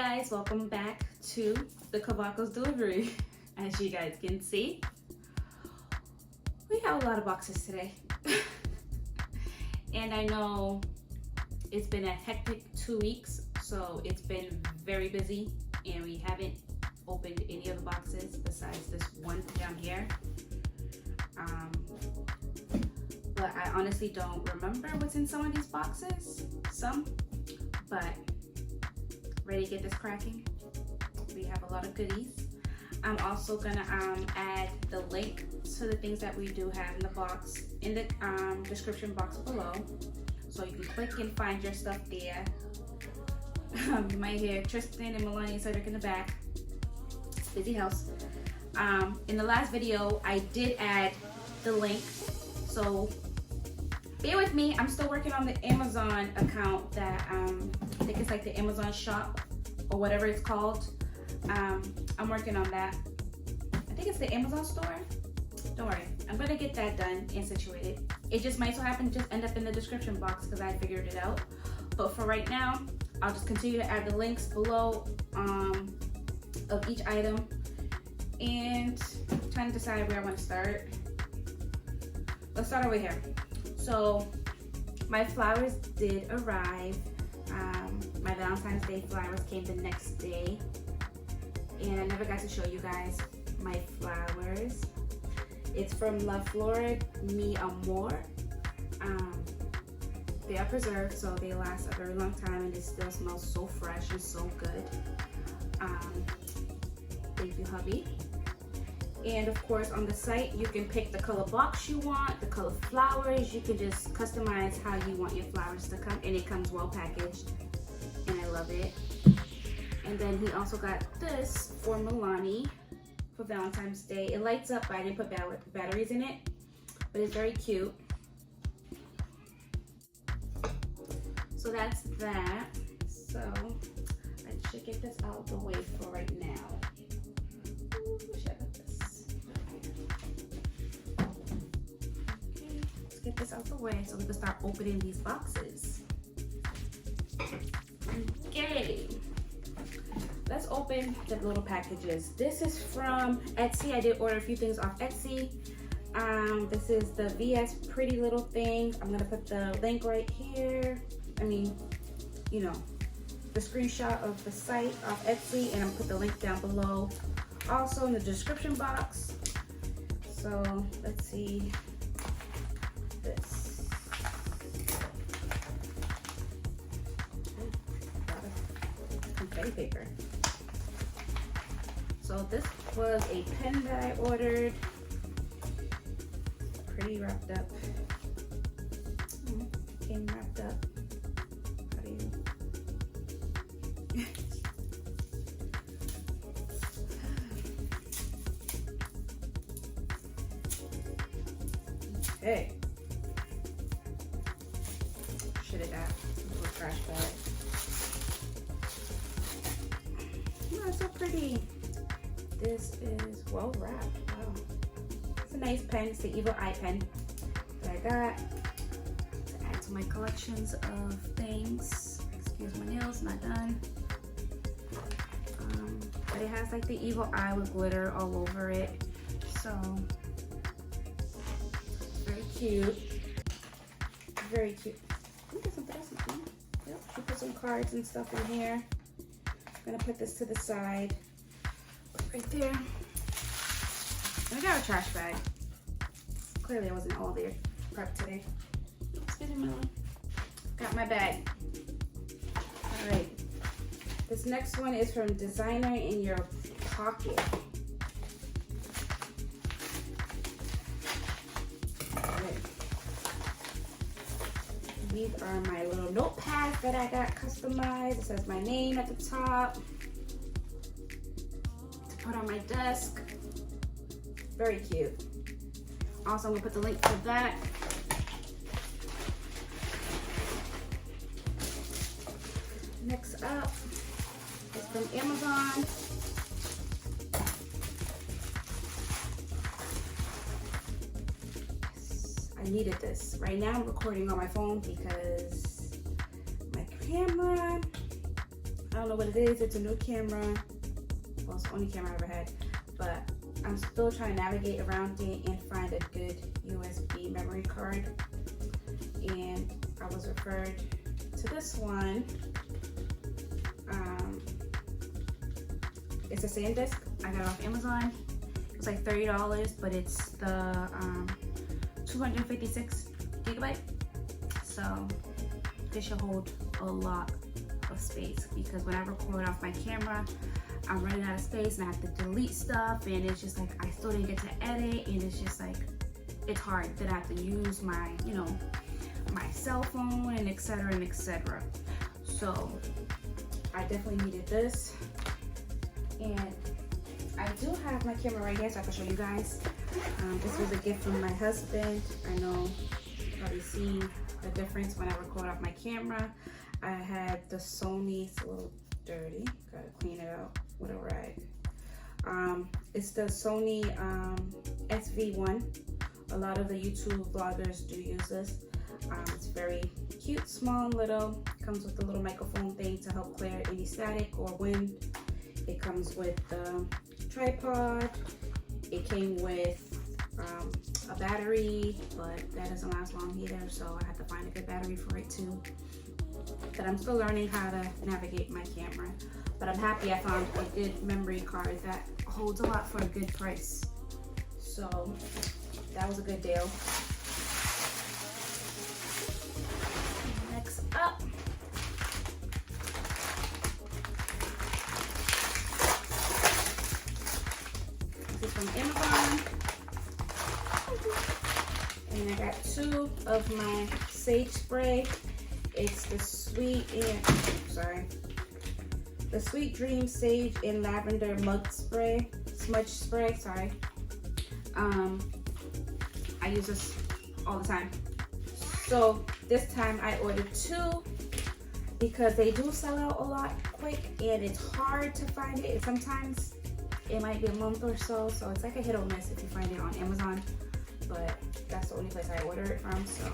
guys, welcome back to the Cavaco's Delivery. As you guys can see, we have a lot of boxes today. And I know it's been a hectic 2 weeks, so it's been very busy and we haven't opened any of the boxes besides this one down here. But I honestly don't remember what's in some of these boxes, but ready to get this cracking. We have a lot of goodies. I'm also gonna add the link to the things that we do have in the box in the description box below, so you can click and find your stuff there. You might hear Tristan and Melania and Cedric in the back. Busy house. In the last video, I did add the link, so bear with me. I'm still working on the Amazon account that I think it's like the Amazon shop or whatever it's called. I'm working on that. I think it's the Amazon store. Don't worry, I'm gonna get that done and situated. It just might so happen to just end up in the description box because I figured it out. But for right now, I'll just continue to add the links below of each item and trying to decide where I want to start. Let's start over here. So my flowers did arrive. My Valentine's Day flowers came the next day, and I never got to show you guys my flowers. It's from La Flor Mi Amor. They are preserved, so they last a very long time, and they still smell so fresh and so good. Thank you, hubby. And of course, on the site, you can pick the color box you want, the color flowers. You can just customize how you want your flowers to come, and it comes well packaged, and I love it. And then he also got this for Milani for Valentine's Day. It lights up, but I didn't put batteries in it, but it's very cute. So that's that. So I should get this out of the way for right now. Ooh, should I put this? Okay, let's get this out the way so we can start opening these boxes. Okay. Let's open the little packages. This is from Etsy. I did order a few things off Etsy. This is the VS Pretty Little Things. I'm gonna put the link right here. I mean, you know, the screenshot of the site off Etsy, and I'm gonna put the link down below. Also in the description box. So let's see this. Confetti paper. So this was a pen that I ordered. Pretty wrapped up. Came wrapped up. How do you? Okay. Should have got a little trash bag. Oh, it's so pretty. This is well wrapped. Wow. It's a nice pen. It's the Evil Eye pen that I got to add to my collections of things. Excuse my nails, not done. But it has like the Evil Eye with glitter all over it. So, very cute. Very cute. Ooh, there's something else in here. Yep, she put some cards and stuff in here. I'm gonna put this to the side. Right there. I got a trash bag. Clearly I wasn't all there prepped today. Excuse me, Melon. Got my bag. Alright. This next one is from Designer in Your Pocket. Alright. These are my little notepads that I got customized. It says my name at the top. Put on my desk. Very cute. Also, I'm gonna put the link to that. Next up is from Amazon. Yes, I needed this. Right now I'm recording on my phone because my camera don't know what it is. It's a new camera. Well, it's the only camera I ever had, but I'm still trying to navigate around it and find a good USB memory card. And I was referred to this one. It's a SanDisk. I got it off Amazon. It was like $30, but it's the 256 gigabyte. So this should hold a lot of space, because when I record off my camera, I'm running out of space and I have to delete stuff, and it's just like I still didn't get to edit, and it's just like it's hard that I have to use my, you know, my cell phone and etc. and etc. So I definitely needed this, and I do have my camera right here so I can show you guys. This was a gift from my husband. I know you've probably seen the difference when I record off my camera. I had the Sony, it's a little dirty, gotta clean it out, whatever. It's the Sony SV1. A lot of the YouTube vloggers do use this. It's very cute, small, little. Comes with a little microphone thing to help clear any static or wind. It comes with the tripod. It came with a battery, but that doesn't last long either, so I have to find a good battery for it too. But I'm still learning how to navigate my camera. But I'm happy I found a good memory card that holds a lot for a good price. So that was a good deal. Next up, this is from Amazon. And I got 2 of my sage spray. It's the Sweet Dream Sage and Lavender Smudge Spray, sorry. I use this all the time. So this time I ordered 2 because they do sell out a lot quick, and it's hard to find it. Sometimes it might be a month or so, so it's like a hit or miss if you find it on Amazon, but that's the only place I order it from, so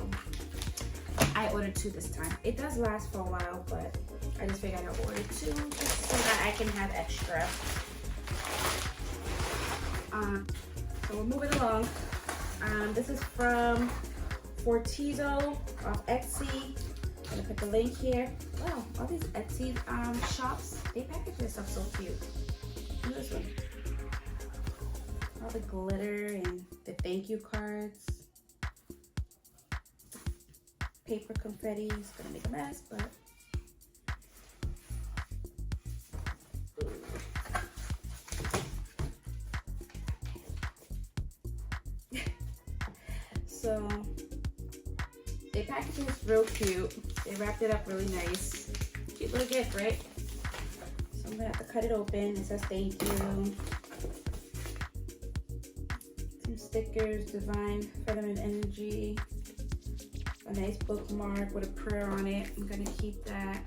I ordered 2 this time. It does last for a while, but I just figured I'd order 2 just so that I can have extra. So we're moving along. This is from Fortizo off Etsy. I'm gonna put the link here. Wow, all these Etsy shops, they package their stuff so cute. Look at this one. All the glitter and the thank you cards. Paper confetti is gonna make a mess, but so they packaged this real cute. They wrapped it up really nice. Cute little gift, right? So I'm gonna have to cut it open. It says thank you. Some stickers, Divine Feminine Energy. A nice bookmark with a prayer on it. I'm gonna keep that.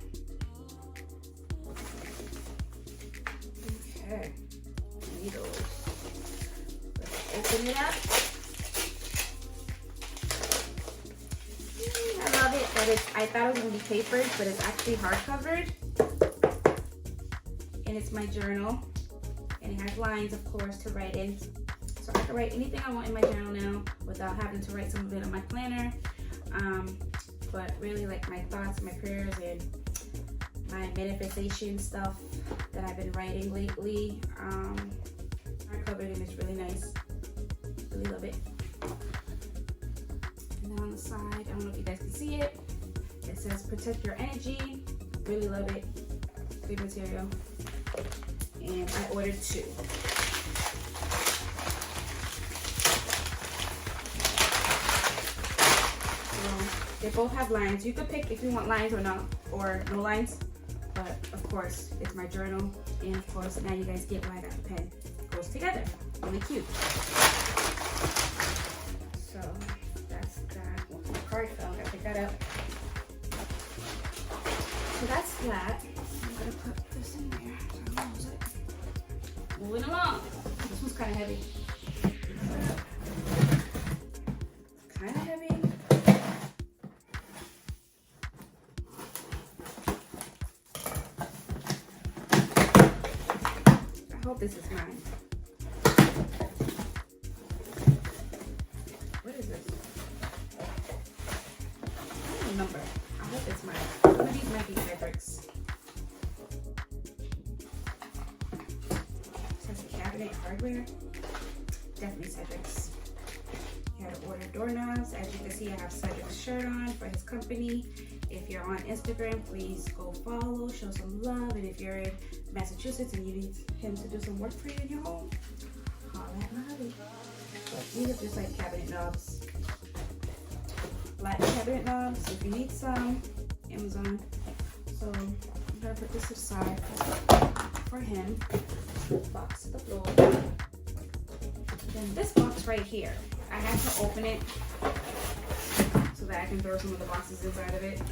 Okay, needles. Let's open it up. I love it that I thought it was gonna be papered, but it's actually hardcovered. And it's my journal. And it has lines, of course, to write in. So I can write anything I want in my journal now without having to write some of it on my planner. But really like my thoughts, my prayers, and my manifestation stuff that I've been writing lately. I covered it, it's really nice. Really love it. And then on the side, I don't know if you guys can see it. It says protect your energy. Really love it. Good material. And I ordered 2. They both have lines. You could pick if you want lines or not, or no lines. But of course, it's my journal, and of course, now you guys get why I got the pen. It goes together. Really cute. So that's that. Oh, my card fell. Gotta pick that up. So that's that. I'm gonna put this in there. So I don't lose it. Moving along. This one's kind of heavy. Kind of heavy. hope this is mine. What is this? I don't remember. I hope it's mine. One of these might be Cedric's. It says cabinet hardware. Definitely Cedric's. You had to order doorknobs. As you can see, I have Cedric's shirt on for his company. If you're on Instagram, please go follow, show some love. And if you're in Massachusetts and you need him to do some work for you in your home, holla at my hubby. These are just like cabinet knobs. Black cabinet knobs. If you need some, Amazon. So I'm gonna put this aside for him. Box to the floor. Then this box right here, I had to open it so that I can throw some of the boxes inside of it.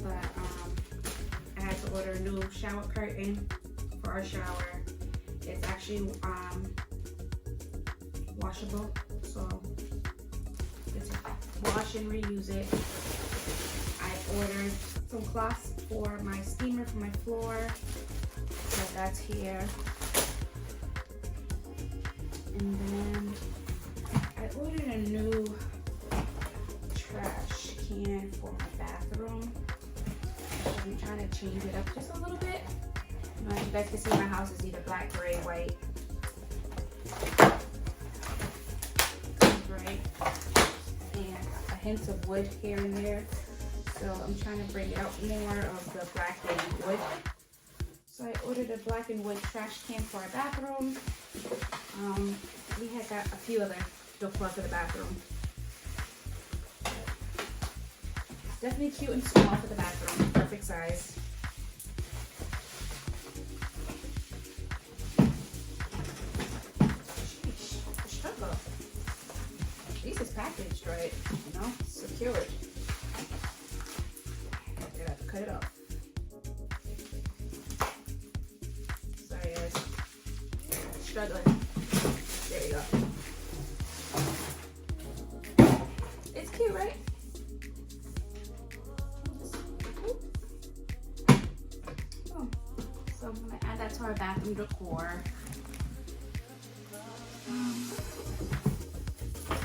But I had to order a new shower curtain for our shower. It's actually washable, so it's wash and reuse it. I ordered some cloths for my steamer for my floor, so that's here. And then I ordered a new trash can for my bathroom. I'm trying to change it up just a little bit. As you guys can see, my house is either black, gray, white. Right? And a hint of wood here and there. So I'm trying to bring out more of the black and wood. So I ordered a black and wood trash can for our bathroom. We had got a few other decor for the bathroom. It's definitely cute and small for the bathroom. Perfect size. Sheesh, struggle. At least it's packaged right, you know, secured. I have to cut it off. Sorry guys. Struggling. There you go. It's cute, right? Oh. So I'm gonna add that to our bathroom decor.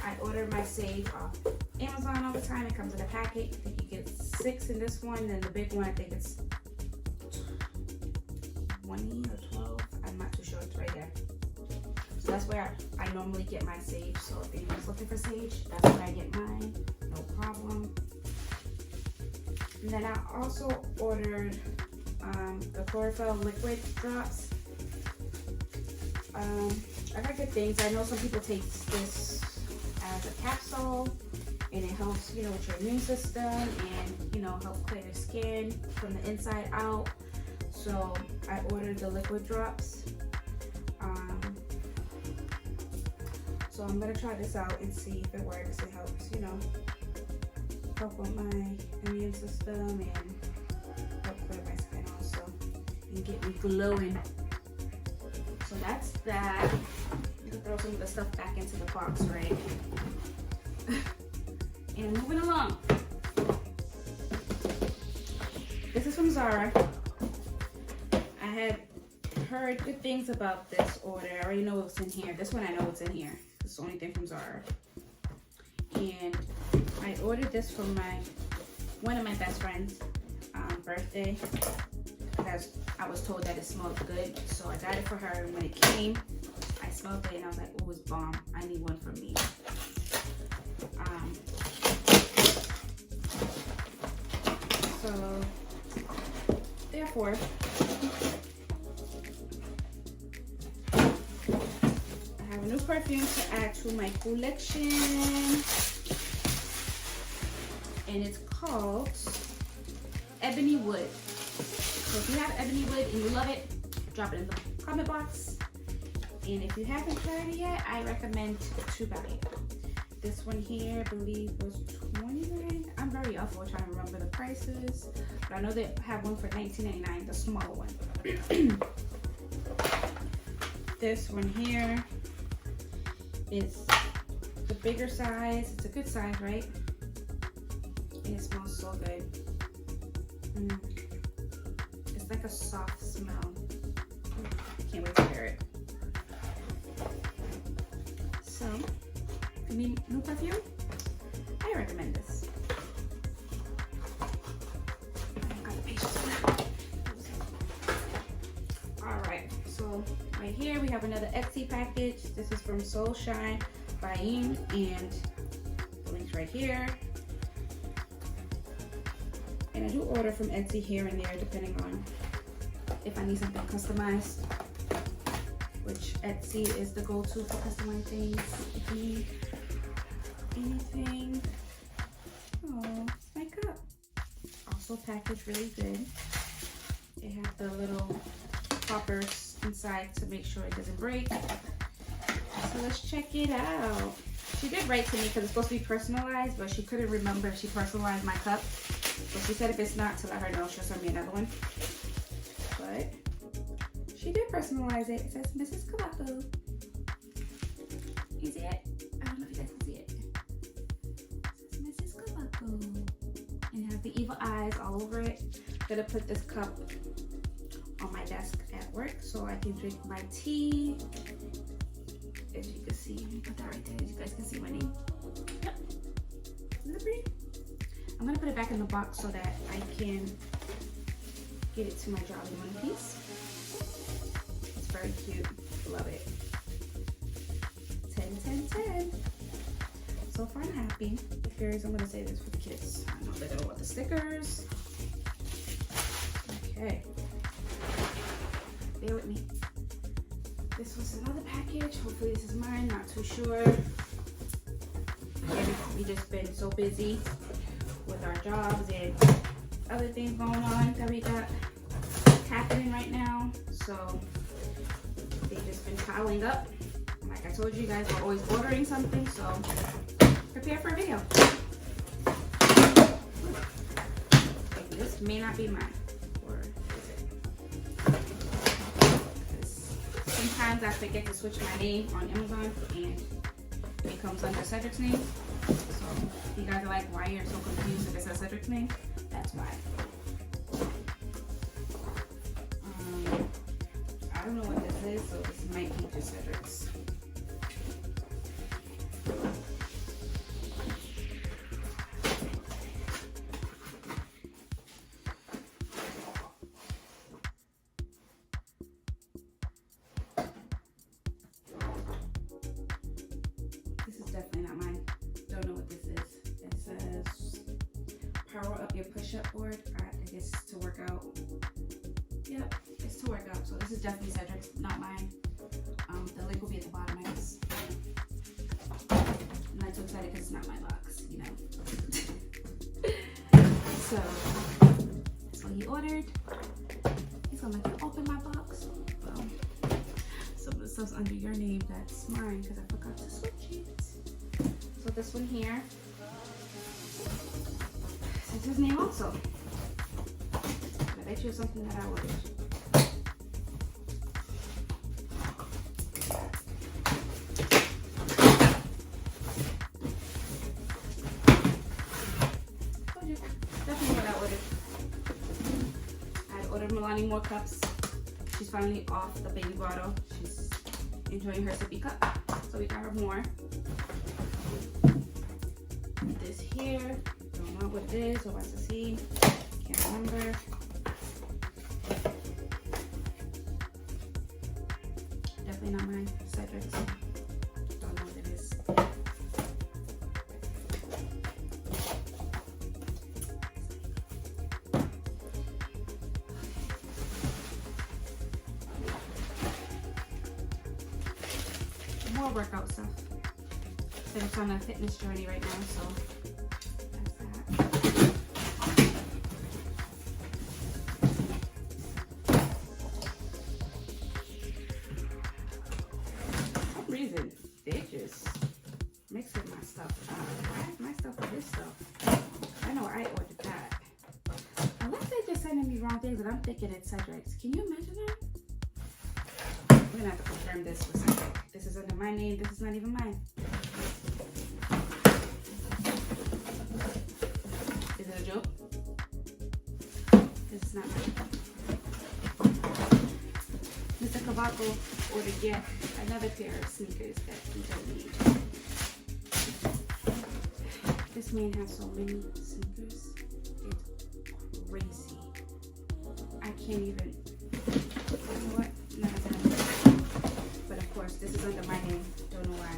I ordered my sage off Amazon all the time. It comes in a packet. I think you get 6 in this one, and the big one I think it's 20 or 12. I'm not too sure. It's right there. So that's where I normally get my sage. So if anyone's looking for sage, that's where I get mine. No problem. And then I also ordered the chlorophyll liquid drops. I got good things. I know some people take this as a capsule, and it helps, you know, with your immune system and, you know, help clear your skin from the inside out. So I ordered the liquid drops. So I'm gonna try this out and see if it works. It helps, you know, help with my immune system and help clear my skin also and get me glowing. So that's that. You can throw some of the stuff back into the box, right? And moving along. This is from Zara. I had heard good things about this order. I already know what's in here. This one I know what's in here. It's the only thing from Zara. And I ordered this for one of my best friends' birthday. Because I was told that it smelled good. So I got it for her, and when it came, I smelled it and I was like, oh, it's bomb. I need one for me. So therefore, I have a new perfume to add to my collection, and it's called Ebony Wood. So if you have Ebony Wood and you love it, drop it in the comment box. And if you haven't tried it yet, I recommend to buy it. This one here, I believe, was $29. I'm very awful trying to remember the prices, but I know they have one for $19.99, the smaller one. This one here is the bigger size. It's a good size, right? And it smells so good. It's like a soft smell. Can't wait to wear it. So, I mean, new perfume. I recommend this. I don't got the patience for that. All right, so right here we have another Etsy package. This is from Soul Shine by Ian, and the link's right here. And I do order from Etsy here and there depending on if I need something customized, which Etsy is the go-to for customizing things. If you need anything. Oh, it's my cup. Also packaged really good. They have the little poppers inside to make sure it doesn't break. So let's check it out. She did write to me because it's supposed to be personalized, but she couldn't remember if she personalized my cup. So she said if it's not, to let her know, she'll send me another one. But she did personalize it. It says Mrs. Cavaco. You see it? I don't know if you guys can see it. It says Mrs. Cavaco. And it has the evil eyes all over it. I'm gonna put this cup on my desk at work so I can drink my tea. As you can see, let me put that right there. As you guys can see my name. Yep. Isn't it pretty? I'm gonna put it back in the box so that I can get it to my Jolly One piece. It's very cute. Love it. 10, 10, 10. So far I'm happy. The fairies, I'm gonna say this for the kids. I know they're gonna want the stickers. Okay. Bear with me. This was another package. Hopefully this is mine, not too sure. We just been so busy with our jobs and other things going on that we got happening right now. So they've just been piling up. And like I told you guys, we're always ordering something, so prepare for a video. This may not be mine. Or is it? Sometimes I forget to switch my name on Amazon and it comes under Cedric's name. So you guys are like, why you're so confused if it says Cedric's name? That's why. I don't know what this is, so this might be just Cedric's. Definitely not mine. Don't know what this is. It says power up your push-up board. I guess to work out. Yep, it's to work out. So this is definitely Cedric's, not mine. The link will be at the bottom, I guess. I'm not too excited because it's not my box, you know. So that's what he ordered. He's gonna let you open my box. Well, some of the stuff's under your name. That's mine because I forgot to switch it. So this one here says his name also. I bet you it's something that I ordered. Told you. Definitely what I ordered. I ordered Milani more cups. She's finally off the baby bottle. She's enjoying her sippy cup. So we got her more. This here, don't know what it is or what to see, can't remember. Definitely not mine, Cedric's. Don't know what it is. More workout stuff. It's on a fitness journey right now, so that's that. For some reason, they just mixing my stuff. I have my stuff with this stuff. I know I ordered that. Unless they're just sending me wrong things and I'm thinking it's Cedric's. Can you imagine that? We're gonna have to confirm this with Cedric. This is under my name. This is not even mine. Is it a joke? This is not mine. Mr. Cavaco ordered yet another pair of sneakers that he don't need. This man has so many sneakers. It's crazy. I can't even. You know what? None of them. But of course, this is under my name. Don't know why.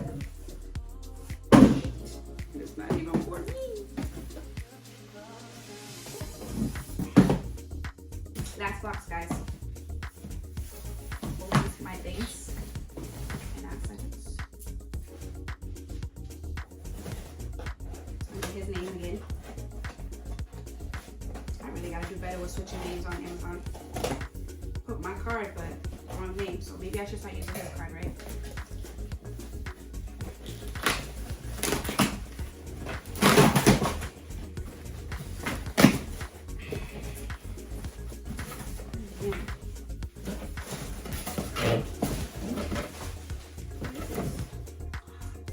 It's not even for me. Last box, guys. Open my things and add seconds. Under his name again. I really gotta do better with switching names on Amazon. Put my card, but wrong name, so maybe I should start using his card, right?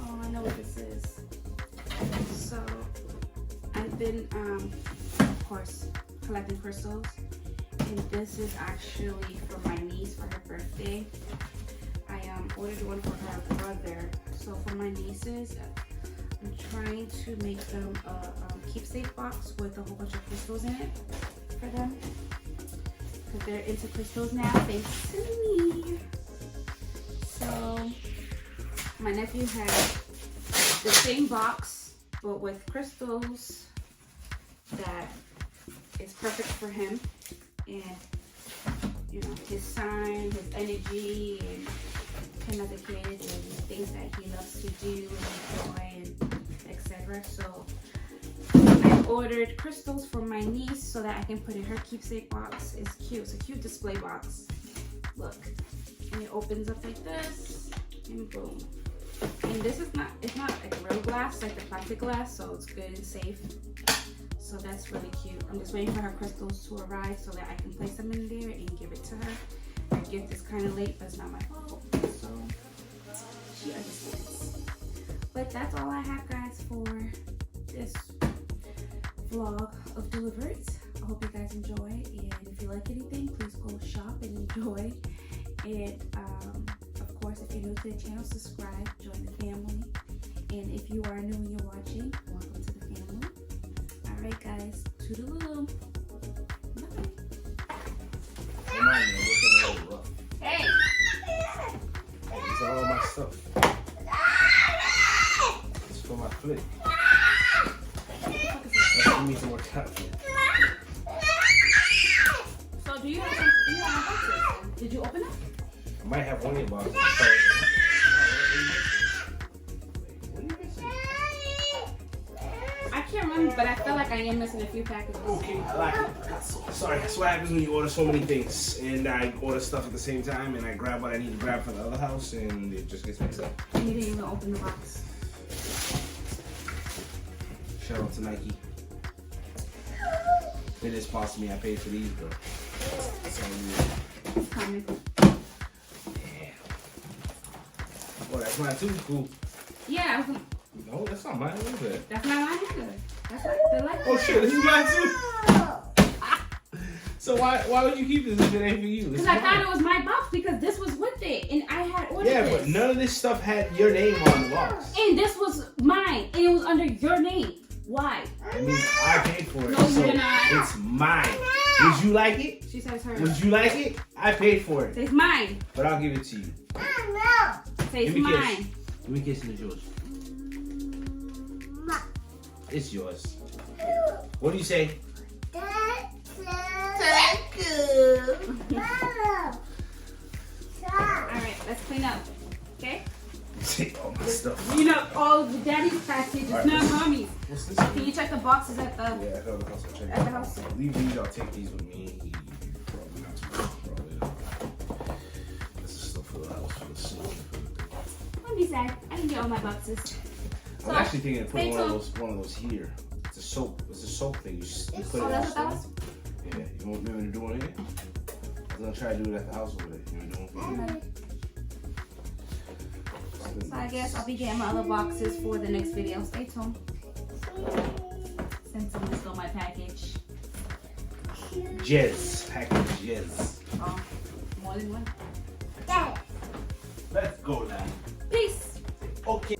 Oh, I know what this is. So I've been, of course, collecting crystals. And this is actually for my niece for her birthday. I ordered one for her brother. So for my nieces, I'm trying to make them a keepsake box with a whole bunch of crystals in it for them. Because they're into crystals now, thanks to me. So my nephew had the same box, but with crystals that is perfect for him. And you know, his sign, his energy, and him as a kid, and things that he loves to do and enjoy, and etc. So I ordered crystals for my niece so that I can put in her keepsake box. It's cute. It's a cute display box. Look, and it opens up like this, and boom. And this is not, it's not like real glass, like the plastic glass, so it's good and safe. So that's really cute. I'm just waiting for her crystals to arrive so that I can place them in there and give it to her. Her gift is kind of late, but it's not my fault, so she understands. But that's all I have, guys, for this vlog of Deliveries. I hope you guys enjoy, and if you like anything, please go shop and enjoy. And of course, if you're new to the channel, subscribe, join the family. And if you are new and you're watching, welcome to the family. Alright guys, toodaloo. Bye. Hey! It's all my stuff. It's for my flick. That's for me to work out for. So do you have boxes? Did you open it? I might have one of your boxes. I can't remember, but I feel like I am missing a few packages. Okay, I like it. Sorry, that's what happens when you order so many things. And I order stuff at the same time, and I grab what I need to grab for the other house, and it just gets mixed up. And you didn't even open the box. Shout out to Nike. They just sponsored me. I paid for these, but it's all good. It's coming. Yeah. Oh, that's mine too? Cool. Yeah, No, that's not mine. What is that? that's not mine either. That's like, they're like Oh shit, this is mine too. So why would you keep this if it ain't for you? because I thought it was my box because this was with it and I had ordered Yeah, this. but none of this stuff had your name on the box. And this was mine and it was under your name. Why? I mean, I paid for it, No, so you did not. it's mine. Would you like it? She says hers. Would you like it? I paid for it, It's mine. but I'll give it to you. Say it's Give me a kiss. mine. Give me a kiss and it's yours. It's yours. What do you say? Alright, let's clean up. Okay? Take all my stuff. You know, all the daddy's package, it's Alright, not what's- mommy's. What's this? Can you check the boxes at the... Yeah, I got the house. I'll check At the house. Leave these. I'll take these with me. Probably not too much. Probably not. This is stuff for the house, for the ceiling. Don't be sad. I can get all my boxes. So, I'm actually thinking of putting stay one of those here. It's a soap thing. You put it Oh, in that's the what that was? stove. Yeah, you want me to do one here? I was gonna try to do it at the house over there. You want to do one for me? So I guess I'll be getting my other boxes for the next video. Stay tuned. Since someone stole my package. Jizz. Package jizz. Oh, more than one. Let's go now. Peace. Okay.